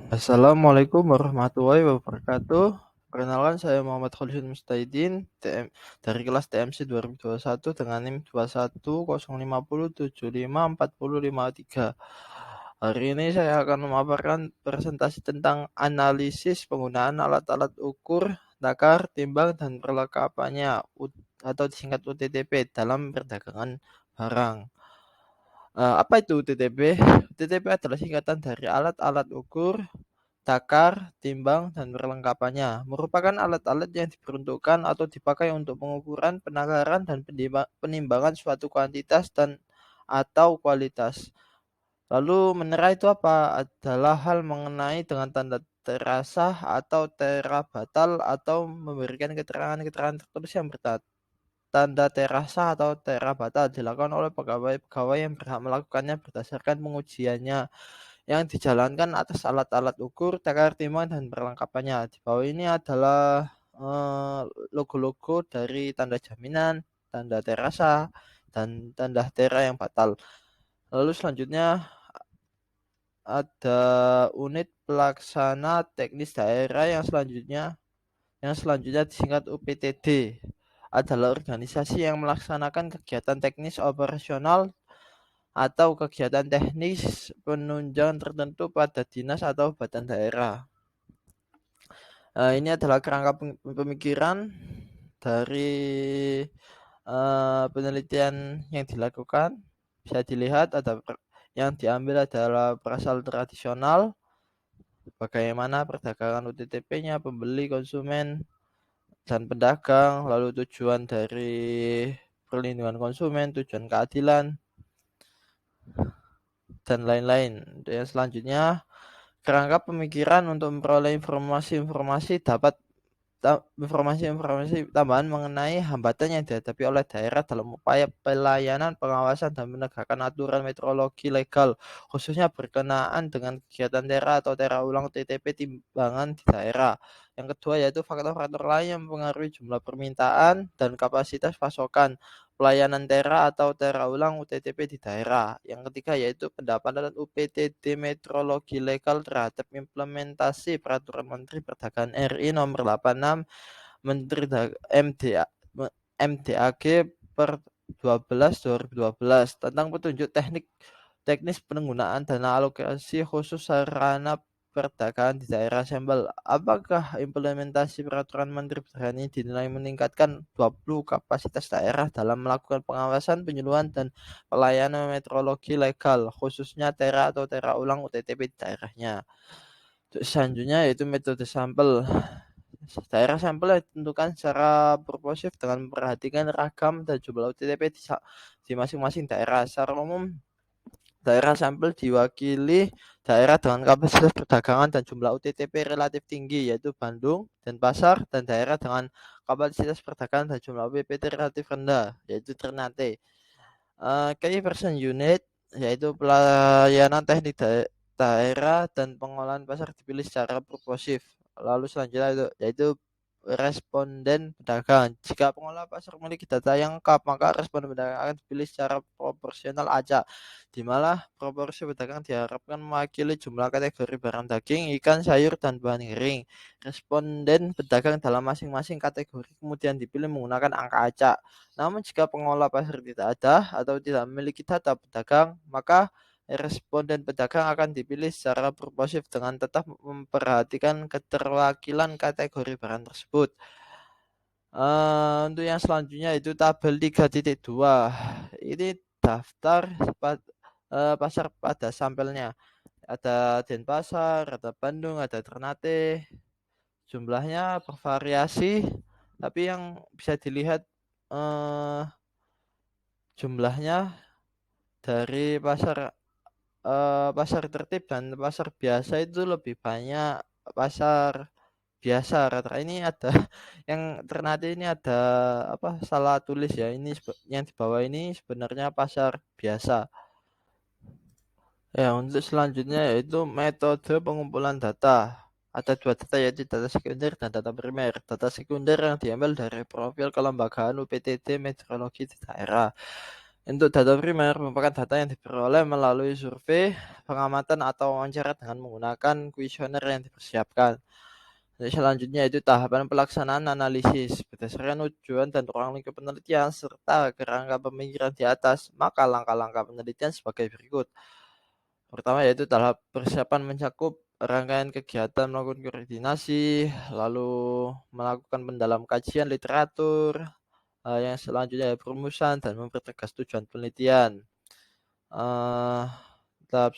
Assalamualaikum warahmatullahi wabarakatuh. Perkenalkan saya Muhammad Khalid Mustaidin dari kelas TMC 2021 dengan NIM 210507540553. Hari ini saya akan memaparkan presentasi tentang analisis penggunaan alat-alat ukur, takar, timbang, dan perlengkapannya atau disingkat UTTP dalam perdagangan barang. Apa itu UTTP? UTTP adalah singkatan dari alat-alat ukur, takar, timbang, dan perlengkapannya. Merupakan alat-alat yang diperuntukkan atau dipakai untuk pengukuran, penakaran, dan penimbangan suatu kuantitas dan atau kualitas. Lalu menera itu apa? Adalah hal mengenai dengan tanda terasah atau tera batal atau memberikan keterangan-keterangan tertulis yang bertanda terasah atau tera batal dilakukan oleh pegawai-pegawai yang berhak melakukannya berdasarkan pengujiannya yang dijalankan atas alat-alat ukur, takar, timbang, dan perlengkapannya. Di bawah ini adalah eh, logo-logo dari tanda jaminan, tanda terasa, dan tanda tera yang batal. Lalu selanjutnya ada unit pelaksana teknis daerah yang selanjutnya disingkat UPTD, adalah organisasi yang melaksanakan kegiatan teknis operasional atau kegiatan teknis penunjang tertentu pada dinas atau badan daerah. Ini adalah kerangka pemikiran dari penelitian yang dilakukan. Bisa dilihat ada yang diambil adalah perasal tradisional, bagaimana perdagangan UTTP-nya, pembeli, konsumen, dan pedagang, lalu tujuan dari perlindungan konsumen, tujuan keadilan, dan lain-lain. Yang selanjutnya, kerangka pemikiran untuk memperoleh informasi-informasi informasi-informasi tambahan mengenai hambatan yang dihadapi oleh daerah dalam upaya pelayanan, pengawasan, dan menegakkan aturan metrologi legal, khususnya berkenaan dengan kegiatan tera atau tera ulang TTP timbangan di daerah. Yang kedua yaitu faktor-faktor lain yang mempengaruhi jumlah permintaan dan kapasitas pasokan pelayanan tera atau tera ulang UTTP di daerah. Yang ketiga yaitu pendapat UPTD metrologi legal terhadap implementasi Peraturan Menteri Perdagangan RI nomor 86 Menteri MDAG per 12 2012 tentang petunjuk teknis penggunaan dana alokasi khusus sarana perdagangan di daerah sampel. Apakah implementasi peraturan Menteri Perdagangan ini dinilai meningkatkan 20 kapasitas daerah dalam melakukan pengawasan, penyuluhan, dan pelayanan metrologi legal, khususnya tera atau tera ulang UTTP di daerahnya. Selanjutnya yaitu metode sampel. Daerah sampel ditentukan secara proportif dengan memperhatikan ragam dan jumlah UTTP di masing-masing daerah. Secara umum, daerah sampel diwakili daerah dengan kapasitas perdagangan dan jumlah UTTP relatif tinggi, yaitu Bandung, Denpasar, dan daerah dengan kapasitas perdagangan dan jumlah UPT relatif rendah, yaitu Ternate. Key Person Unit, yaitu pelayanan teknik daerah dan pengolahan pasar dipilih secara proportif. Lalu selanjutnya yaitu responden pedagang. Jika pengolah pasar memiliki data yang lengkap, maka responden pedagang akan dipilih secara proporsional acak, di mana proporsi pedagang diharapkan mewakili jumlah kategori barang daging, ikan, sayur, dan bahan kering. Responden pedagang dalam masing-masing kategori kemudian dipilih menggunakan angka acak. Namun jika pengolah pasar tidak ada atau tidak memiliki data pedagang, maka responden pedagang akan dipilih secara proportif dengan tetap memperhatikan keterwakilan kategori barang tersebut. Untuk yang selanjutnya itu tabel 3.2. Ini daftar pasar pada sampelnya. Ada Denpasar, ada Bandung, ada Ternate. Jumlahnya bervariasi, tapi yang bisa dilihat jumlahnya dari pasar tertib dan pasar biasa itu lebih banyak pasar biasa. Rata ini ada yang Ternate ini ada salah tulis ya. Ini yang di bawah ini sebenarnya pasar biasa. Ya, untuk selanjutnya yaitu metode pengumpulan data. Ada dua data yaitu data sekunder dan data primer. Data sekunder yang diambil dari profil kelembagaan UPTD meteorologi di daerah. Untuk data primer merupakan data yang diperoleh melalui survei, pengamatan atau wawancara dengan menggunakan kuesioner yang dipersiapkan. Jadi selanjutnya itu tahapan pelaksanaan analisis berdasarkan tujuan dan ruang lingkup penelitian serta kerangka pemikiran di atas, maka langkah-langkah penelitian sebagai berikut. Pertama yaitu tahap persiapan mencakup rangkaian kegiatan melakukan koordinasi, lalu melakukan mendalam kajian literatur, yang selanjutnya perumusan dan mempertegas tujuan penelitian. Eh, tahap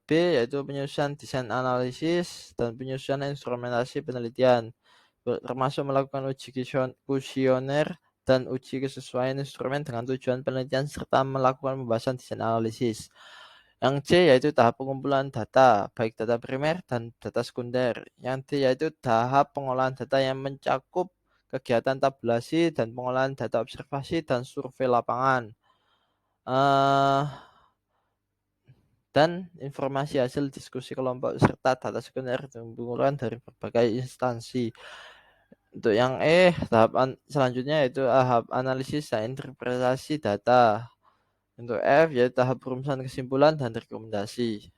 B yaitu penyusunan desain analisis dan penyusunan instrumentasi penelitian, termasuk melakukan uji kuesioner dan uji kesesuaian instrumen dengan tujuan penelitian serta melakukan pembahasan desain analisis. Yang C yaitu tahap pengumpulan data, baik data primer dan data sekunder. Yang D yaitu tahap pengolahan data yang mencakup kegiatan tabulasi dan pengolahan data observasi dan survei lapangan. Dan informasi hasil diskusi kelompok serta data sekunder dan pengumpulan dari berbagai instansi. Untuk yang tahap selanjutnya yaitu tahap analisis dan interpretasi data. Untuk F yaitu tahap perumusan kesimpulan dan rekomendasi.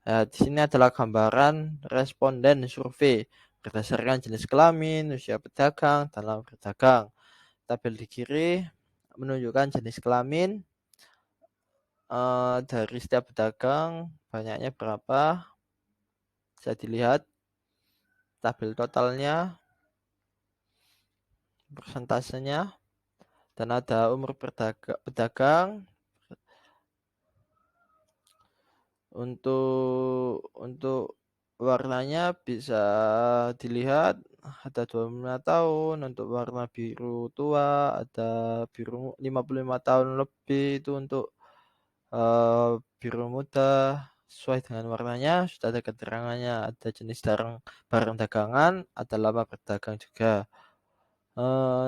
Nah, di sini adalah gambaran responden survei berdasarkan jenis kelamin, usia pedagang, dan lama berdagang. Tabel di kiri menunjukkan jenis kelamin dari setiap pedagang, banyaknya berapa, bisa dilihat tabel totalnya, persentasenya, dan ada umur pedagang. Untuk warnanya bisa dilihat ada 25 tahun, untuk warna biru tua ada biru 55 tahun lebih, itu untuk biru muda. Sesuai dengan warnanya sudah ada keterangannya, ada jenis barang dagangan, ada lama berdagang juga.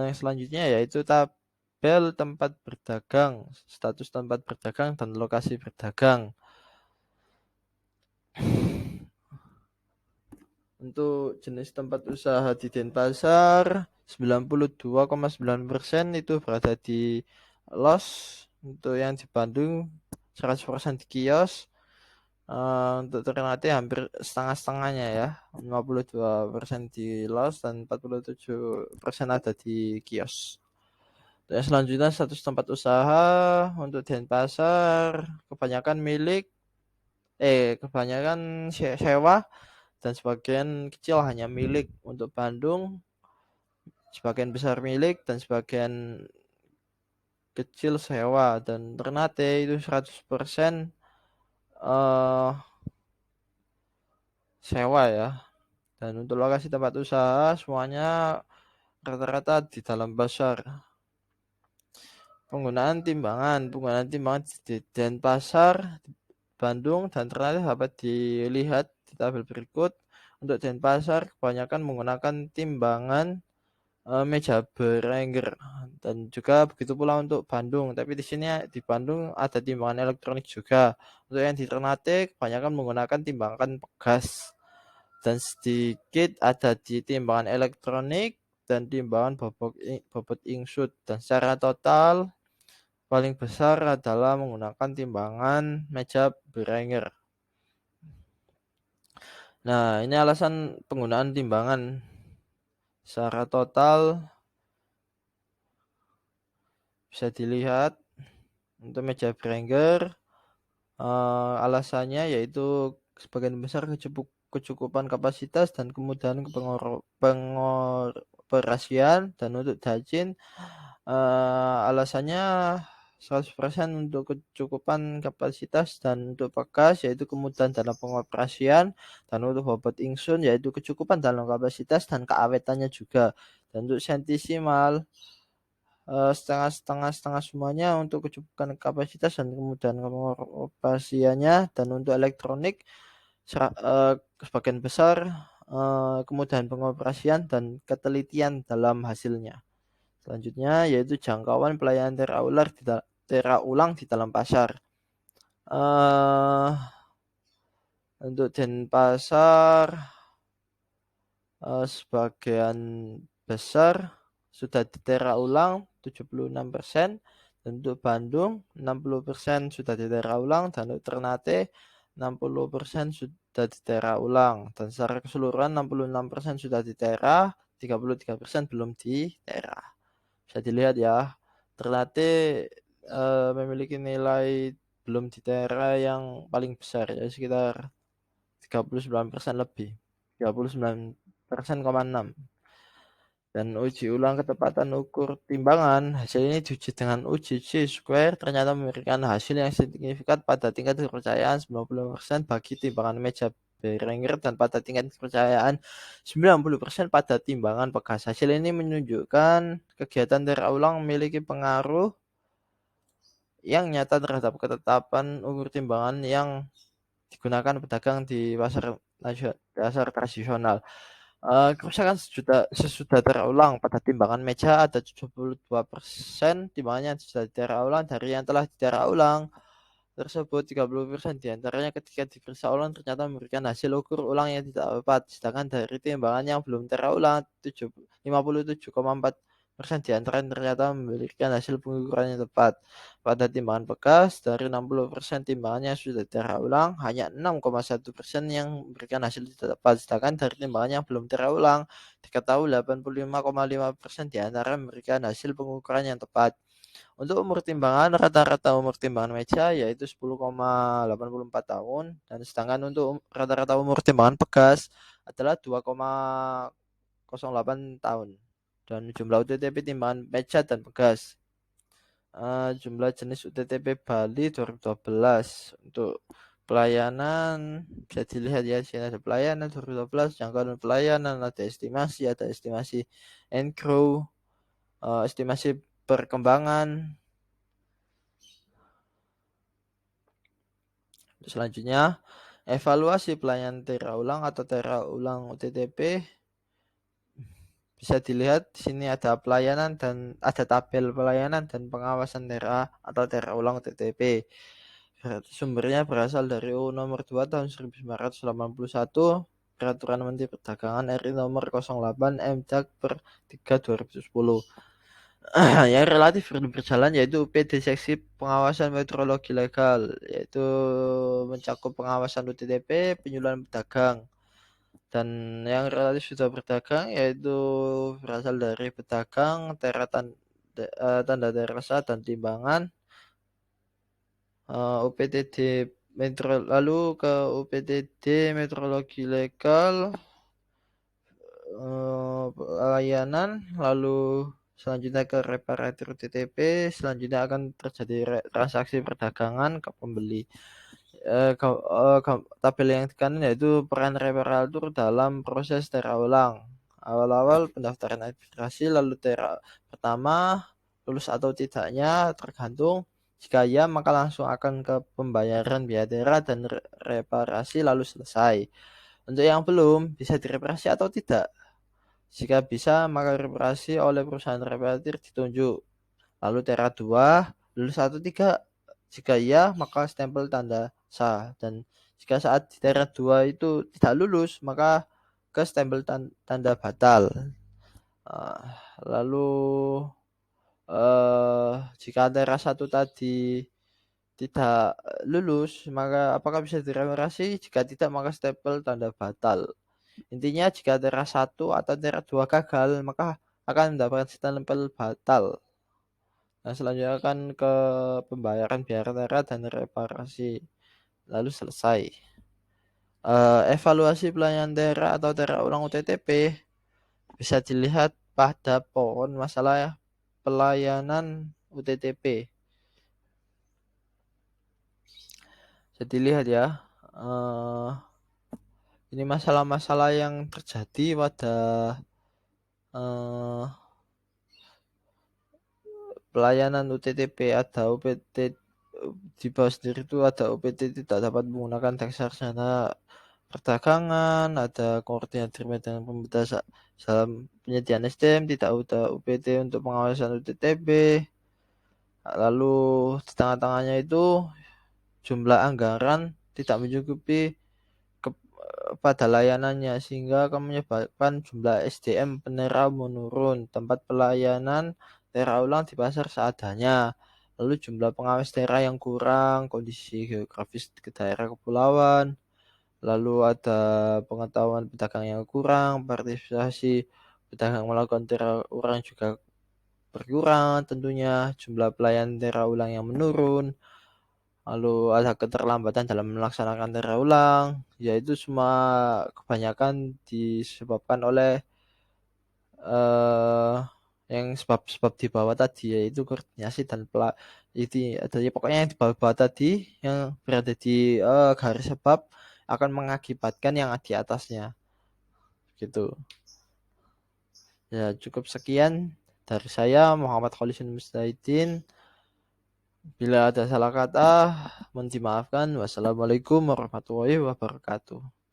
Yang selanjutnya yaitu tabel tempat berdagang, status tempat berdagang dan lokasi berdagang. Untuk jenis tempat usaha di Denpasar 92,9% itu berada di los. Untuk yang di Bandung 100% di kios. Untuk Ternate hampir setengah-setengahnya ya, 52% di los dan 47% ada di kios. Dan selanjutnya status tempat usaha untuk Denpasar kebanyakan sewa dan sebagian kecil hanya milik. Untuk Bandung sebagian besar milik dan sebagian kecil sewa, dan Ternate itu 100% sewa ya. Dan untuk lokasi tempat usaha semuanya rata-rata di dalam pasar. Penggunaan timbangan di Denpasar, Bandung, dan Ternate dapat dilihat di tabel berikut. Untuk Denpasar kebanyakan menggunakan timbangan meja Behringer, dan juga begitu pula untuk Bandung. Tapi di sini di Bandung ada timbangan elektronik juga. Untuk yang di Ternate kebanyakan menggunakan timbangan pegas, dan sedikit ada di timbangan elektronik dan timbangan bobot insut. Dan secara total paling besar adalah menggunakan timbangan meja Behringer. Nah, ini alasan penggunaan timbangan. Secara total bisa dilihat untuk meja Behringer, alasannya yaitu sebagian besar kecukupan kapasitas dan kemudahan pengoperasian. Dan untuk Dajin, alasannya 100% untuk kecukupan kapasitas, dan untuk Pegas yaitu kemudahan dalam pengoperasian, dan untuk bobot ingsun yaitu kecukupan dalam kapasitas dan keawetannya juga. Dan untuk Sentisimal setengah semuanya untuk kecukupan kapasitas dan kemudahan pengoperasiannya. Dan untuk elektronik sebagian besar kemudahan pengoperasian dan ketelitian dalam hasilnya. Selanjutnya yaitu jangkauan pelayanan teraulang di dalam pasar. Untuk Denpasar sebagian besar sudah ditera ulang 76%, Untuk Bandung 60% sudah ditera ulang dan untuk Ternate 60% sudah ditera ulang dan secara keseluruhan 66% sudah ditera, 33% belum ditera. Bisa dilihat ya, Ternate memiliki nilai belum ditera yang paling besar ya sekitar 39% lebih, 39,6%. Dan uji ulang ketepatan ukur timbangan, hasil ini diuji dengan uji chi-square ternyata memberikan hasil yang signifikan pada tingkat kepercayaan 90% bagi timbangan meja Behringer dan pada tingkat kepercayaan 90% pada timbangan pegas. Hasil ini menunjukkan kegiatan tera ulang memiliki pengaruh yang nyata terhadap ketetapan ukur timbangan yang digunakan pedagang di pasar tradisional. Kerusakan sesudah terulang pada timbangan meja ada 72% timbangannya sudah ditera ulang dari yang telah ditera ulang tersebut 30% diantaranya ketika diperiksa ulang ternyata memberikan hasil ukur ulang yang tidak tepat, sedangkan dari timbangan yang belum tera ulang 57,4% diantaranya ternyata memberikan hasil pengukuran yang tepat. Pada timbangan bekas dari 60% timbangannya sudah tera ulang, hanya 6,1% yang memberikan hasil tidak tepat, sedangkan dari timbangan yang belum tera ulang diketahui 85,5% diantaranya memberikan hasil pengukuran yang tepat. Untuk umur timbangan, rata-rata umur timbangan meja yaitu 10,84 tahun dan sedangkan untuk rata-rata umur timbangan pegas adalah 2,08 tahun. Dan jumlah UTTP timbangan meja dan pegas. Jumlah jenis UTTP Bali 2012 untuk pelayanan bisa dilihat ya, di sini ada pelayanan 2012, jangkauan pelayanan, ada estimasi encrow, estimasi perkembangan. Selanjutnya, evaluasi pelayanan tera ulang atau tera ulang UTTP. Bisa dilihat di sini ada pelayanan dan ada tabel pelayanan dan pengawasan tera atau tera ulang UTTP. Sumbernya berasal dari UU nomor 2 tahun 1981, Peraturan Menteri Perdagangan RI nomor 08 MDAG per 3 2010. Yang relatif belum berjalan yaitu UPD seksi pengawasan metrologi legal, yaitu mencakup pengawasan UTTP, penyuluhan pedagang. Dan yang relatif sudah berdagang yaitu berasal dari pedagang, tanda tera sah dan timbangan, UPTD lalu ke UPTD metrologi legal, pelayanan, lalu selanjutnya ke reparatur UTTP, selanjutnya akan terjadi transaksi perdagangan ke pembeli. Tabel yang di kanan yaitu peran reparatur dalam proses tera ulang. Awal-awal pendaftaran administrasi, lalu tera pertama lulus atau tidaknya tergantung. Jika ya, maka langsung akan ke pembayaran biaya tera dan reparasi lalu selesai. Untuk yang belum, bisa direparasi atau tidak. Jika bisa, maka reparasi oleh perusahaan reparatur ditunjuk. Lalu tera 2, lulus atau tidak. Jika iya, maka stempel tanda sah. Dan jika saat di tera 2 itu tidak lulus, maka ke stempel tanda batal. Lalu jika tera 1 tadi tidak lulus, maka apakah bisa direparasi? Jika tidak, maka stempel tanda batal. Intinya jika tera 1 atau tera 2 gagal, maka akan mendapatkan stempel batal. Nah, selanjutnya akan ke pembayaran biaya tera dan reparasi, lalu selesai. Evaluasi pelayanan tera atau tera ulang UTTP bisa dilihat pada pohon masalah pelayanan UTTP. Bisa dilihat ya, ini masalah-masalah yang terjadi pada pelayanan UTTP. Ada UPT di bawah sendiri itu ada UPT tidak dapat menggunakan teks sarjana perdagangan, ada koordinator dengan pemerintah dalam penyediaan SDM, tidak ada UPT untuk pengawasan UTTP. Lalu di tengah-tengahnya itu jumlah anggaran tidak mencukupi pada layanannya sehingga akan menyebabkan jumlah SDM penera menurun. Tempat pelayanan tera ulang di pasar seadanya. lalu jumlah pengawas daerah yang kurang, kondisi geografis ke daerah kepulauan, lalu ada pengetahuan pedagang yang kurang, partisipasi pedagang melakukan daerah ulang juga berkurang tentunya, jumlah pelayan daerah ulang yang menurun, lalu ada keterlambatan dalam melaksanakan daerah ulang, yaitu semua kebanyakan disebabkan oleh eh yang sebab-sebab di bawah tadi, yaitu koordinasi dan itu jadi pokoknya yang di bawah-bawah tadi yang berada di garis sebab akan mengakibatkan yang di atasnya gitu. Ya cukup sekian dari saya Muhammad Khalisin Mustahidin. Bila ada salah kata mohon dimaafkan. Wassalamualaikum warahmatullahi wabarakatuh.